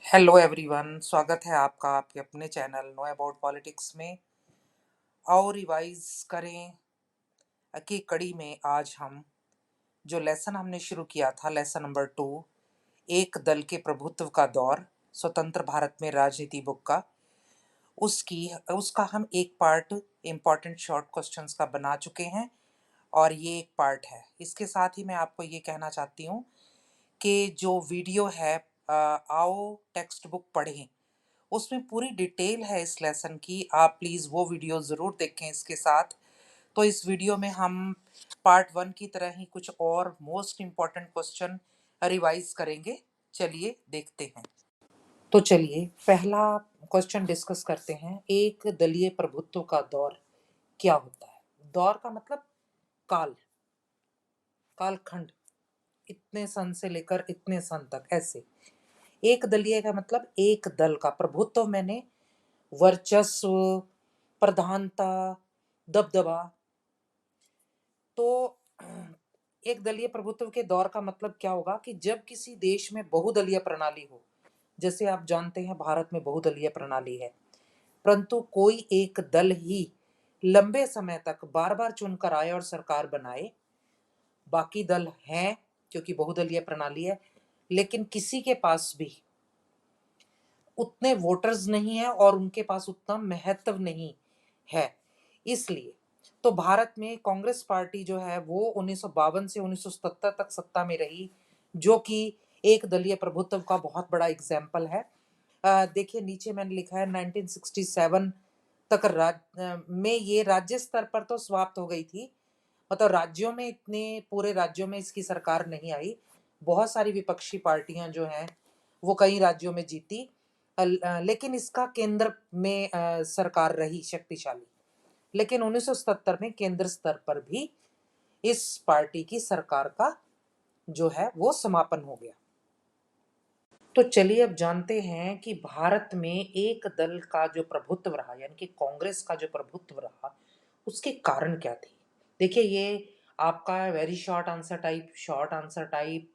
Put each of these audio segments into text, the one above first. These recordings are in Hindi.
हेलो एवरीवन, स्वागत है आपका आपके अपने चैनल नो अबाउट पॉलिटिक्स में। आओ रिवाइज करें की कड़ी में आज हम जो लेसन हमने शुरू किया था, लेसन नंबर 2, एक दल के प्रभुत्व का दौर, स्वतंत्र भारत में राजनीति बुक का, उसकी उसका हम एक पार्ट इम्पॉर्टेंट शॉर्ट क्वेश्चंस का बना चुके हैं और ये एक पार्ट है। इसके साथ ही मैं आपको ये कहना चाहती हूँ कि जो वीडियो है आओ टेक्स्ट बुक पढ़ें, उसमें पूरी डिटेल है इस लेसन की। आप प्लीज़ वो वीडियो ज़रूर देखें इसके साथ। तो इस वीडियो में हम पार्ट 1 की तरह ही कुछ और मोस्ट इम्पॉर्टेंट क्वेश्चन रिवाइज करेंगे। चलिए देखते हैं। तो चलिए पहला क्वेश्चन डिस्कस करते हैं। एक दलीय प्रभुत्व का दौर क्या होता है? दौर का मतलब काल, कालखंड, इतने सन से लेकर इतने सन तक, ऐसे। एक दलीय का मतलब एक दल का प्रभुत्व, मैंने वर्चस्व, प्रधानता, दबदबा। तो एक दलीय प्रभुत्व के दौर का मतलब क्या होगा कि जब किसी देश में बहुदलीय प्रणाली हो, जैसे आप जानते हैं भारत में बहुदलीय प्रणाली है, परंतु कोई एक दल ही लंबे समय तक बार बार चुनकर आए और सरकार बनाए। बाकी दल हैं, क्योंकि बहुदलीय प्रणाली है, लेकिन किसी के पास भी उतने वोटर्स नहीं है और उनके पास उतना महत्व नहीं है। इसलिए तो भारत में कांग्रेस पार्टी जो है वो 1952 से 1977 तक सत्ता में रही, जो कि एक दलीय प्रभुत्व का बहुत बड़ा एग्जाम्पल है। देखिए नीचे मैंने लिखा है 1967 तक में ये राज्य स्तर पर तो समाप्त हो गई थी। मतलब राज्यों में, इतने पूरे राज्यों में इसकी सरकार नहीं आई। बहुत सारी विपक्षी पार्टियां जो हैं वो कई राज्यों में जीती, लेकिन इसका केंद्र में सरकार रही शक्तिशाली। लेकिन 1977 में केंद्र स्तर पर भी इस पार्टी की सरकार का जो है वो समापन हो गया। तो चलिए अब जानते हैं कि भारत में एक दल का जो प्रभुत्व रहा, यानी कि कांग्रेस का जो प्रभुत्व रहा, उसके कारण क्या थे। देखिए ये आपका very short answer type, short answer type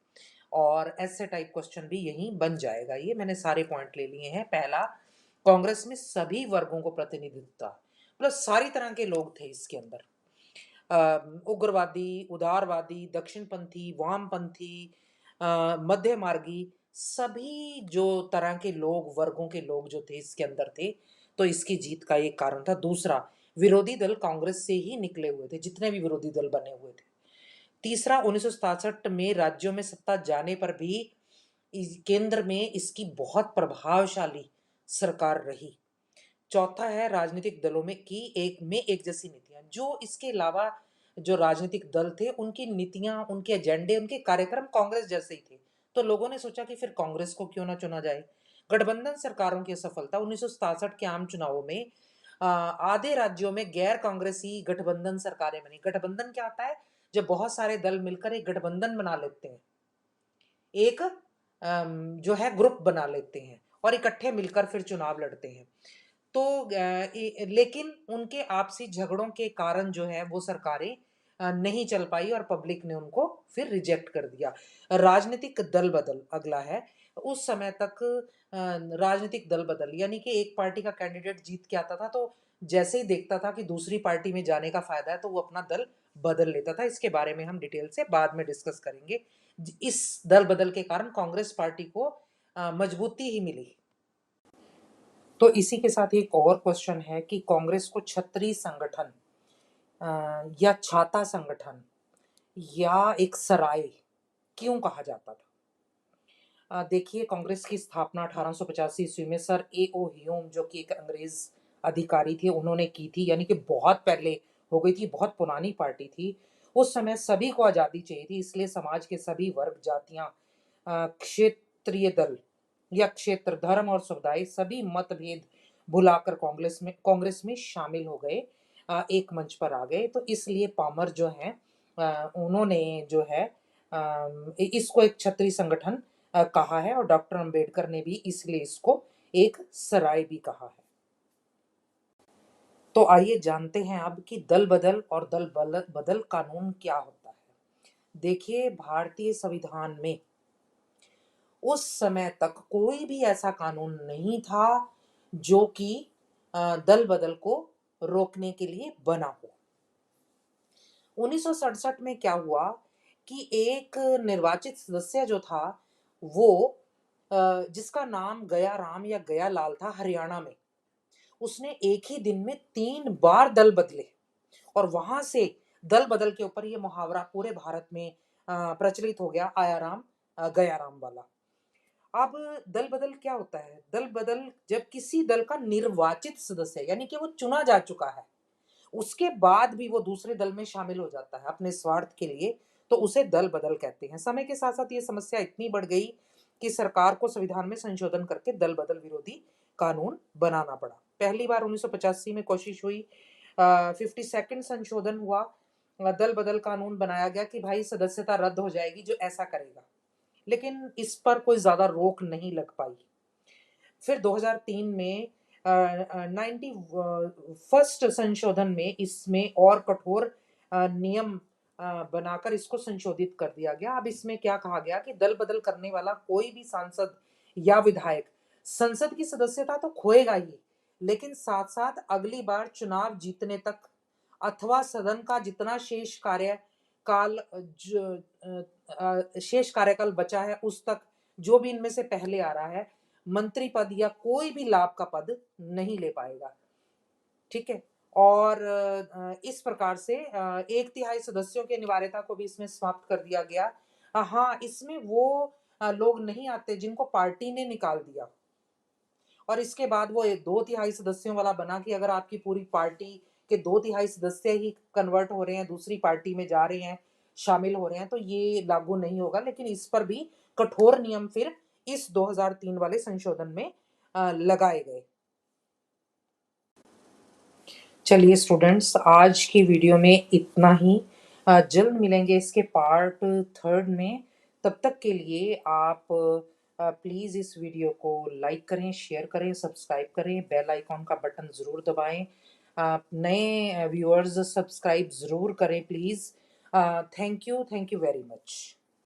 और ऐसे टाइप क्वेश्चन भी यहीं बन जाएगा। ये मैंने सारे पॉइंट ले लिए हैं। पहला, कांग्रेस में सभी वर्गों को प्रतिनिधित्व, मतलब सारी तरह के लोग थे इसके अंदर। उग्रवादी, उदारवादी, दक्षिणपंथी, वामपंथी, मध्य मार्गी, सभी जो तरह के लोग, वर्गों के लोग जो थे इसके अंदर थे। तो इसकी जीत का एक कारण था। दूसरा, विरोधी दल कांग्रेस से ही निकले हुए थे, जितने भी विरोधी दल बने हुए थे। तीसरा, 1967 में राज्यों में सत्ता जाने पर भी केंद्र में इसकी बहुत प्रभावशाली सरकार रही। चौथा है, राजनीतिक दलों में की एक जैसी नीतियां। जो इसके अलावा जो राजनीतिक दल थे उनकी नीतियां, उनके एजेंडे, उनके कार्यक्रम कांग्रेस जैसे ही थे। तो लोगों ने सोचा कि फिर कांग्रेस को क्यों ना चुना जाए। गठबंधन सरकारों की असफलता, 1967 के आम चुनावों में आधे राज्यों में गैर कांग्रेसी गठबंधन सरकारें बनी। गठबंधन क्या होता है? जब बहुत सारे दल मिलकर एक गठबंधन बना लेते हैं, एक जो है ग्रुप बना लेते हैं और इकट्ठे मिलकर फिर चुनाव लड़ते हैं। तो लेकिन उनके आपसी झगड़ों के कारण जो है वो सरकारें नहीं चल पाई और पब्लिक ने उनको फिर रिजेक्ट कर दिया। राजनीतिक दल बदल अगला है। उस समय तक राजनीतिक दल बदल, यानी कि एक पार्टी का कैंडिडेट जीत के आता था तो जैसे ही देखता था कि दूसरी पार्टी में जाने का फायदा है तो वो अपना दल बदल लेता था। इसके बारे में हम डिटेल से बाद में डिस्कस करेंगे। इस दल बदल के कारण कांग्रेस पार्टी को मजबूती ही मिली। तो इसी के साथ एक और क्वेश्चन है कि कांग्रेस को छत्री संगठन या छाता संगठन या एक सराय क्यों कहा जाता था? देखिए कांग्रेस की स्थापना 1885 ईस्वी में सर ए.ओ. ह्यूम, जो कि एक अंग्रेज अधिकारी थे, उन्होंने की थी। यानी कि बहुत पहले हो गई थी, बहुत पुरानी पार्टी थी। उस समय सभी को आज़ादी चाहिए थी, इसलिए समाज के सभी वर्ग, जातियां, क्षेत्रीय दल या क्षेत्र, धर्म और समुदाय, सभी मतभेद भुलाकर कांग्रेस में शामिल हो गए, एक मंच पर आ गए। तो इसलिए पामर जो है उन्होंने जो है इसको एक छत्री संगठन कहा है और डॉक्टर अंबेडकर ने भी इसलिए इसको एक सराय भी कहा है। तो आइए जानते हैं अब कि दल बदल और दल बदल कानून क्या होता है। देखिए भारतीय संविधान में उस समय तक कोई भी ऐसा कानून नहीं था जो कि दल बदल को रोकने के लिए बना हो। 1967 में क्या हुआ कि एक निर्वाचित सदस्य जो था वो जिसका नाम गया राम या गया लाल था हरियाणा में, उसने एक ही दिन में 3 बार दल बदले और वहां से दल बदल के ऊपर ये मुहावरा पूरे भारत में प्रचलित हो गया, आया राम गया राम वाला। अब दल बदल क्या होता है? दल बदल जब किसी दल का निर्वाचित सदस्य यानी कि वो चुना जा चुका है, उसके बाद भी वो दूसरे दल में शामिल हो जाता है अपने स्वार्थ के लिए, तो उसे दल बदल कहते हैं। समय के साथ साथ ये समस्या इतनी बढ़ गई कि सरकार को संविधान में संशोधन करके दल बदल विरोधी कानून बनाना पड़ा। पहली बार 1985 में कोशिश हुई, 52nd संशोधन हुआ, दल बदल कानून बनाया गया कि भाई सदस्यता रद्द हो जाएगी जो ऐसा करेगा, लेकिन इस पर कोई ज्यादा रोक नहीं लग पाई। फिर 2003 में 91st संशोधन में इसमें और कठोर नियम बनाकर इसको संशोधित कर दिया गया। अब इसमें क्या कहा गया कि दल बदल करने वाला कोई भी सांसद या विधायक संसद की सदस्यता तो खोएगा ही, लेकिन साथ साथ अगली बार चुनाव जीतने तक अथवा सदन का जितना शेष कार्यकाल बचा है उस तक, जो भी इनमें से पहले आ रहा है, मंत्री पद या कोई भी लाभ का पद नहीं ले पाएगा। ठीक है। और इस प्रकार से 1/3 सदस्यों की अनिवार्यता को भी इसमें समाप्त कर दिया गया। हाँ, इसमें वो लोग नहीं आते जिनको पार्टी ने निकाल दिया, और इसके बाद वो 2/3 सदस्यों वाला बना कि अगर आपकी पूरी पार्टी के 2/3 सदस्य ही कन्वर्ट हो रहे हैं, दूसरी पार्टी में जा रहे हैं, शामिल हो रहे हैं, तो ये लागू नहीं होगा। लेकिन इस पर भी कठोर नियम फिर इस 2003 वाले संशोधन में लगाए गए। चलिए स्टूडेंट्स, आज की वीडियो में इतना ही। जल्द मिलेंगे इसके पार्ट 3 में। तब तक के लिए आप प्लीज़ इस वीडियो को लाइक करें, शेयर करें, सब्सक्राइब करें, बेल आइकॉन का बटन ज़रूर दबाएं। नए व्यूअर्स सब्सक्राइब ज़रूर करें please. Thank you very much.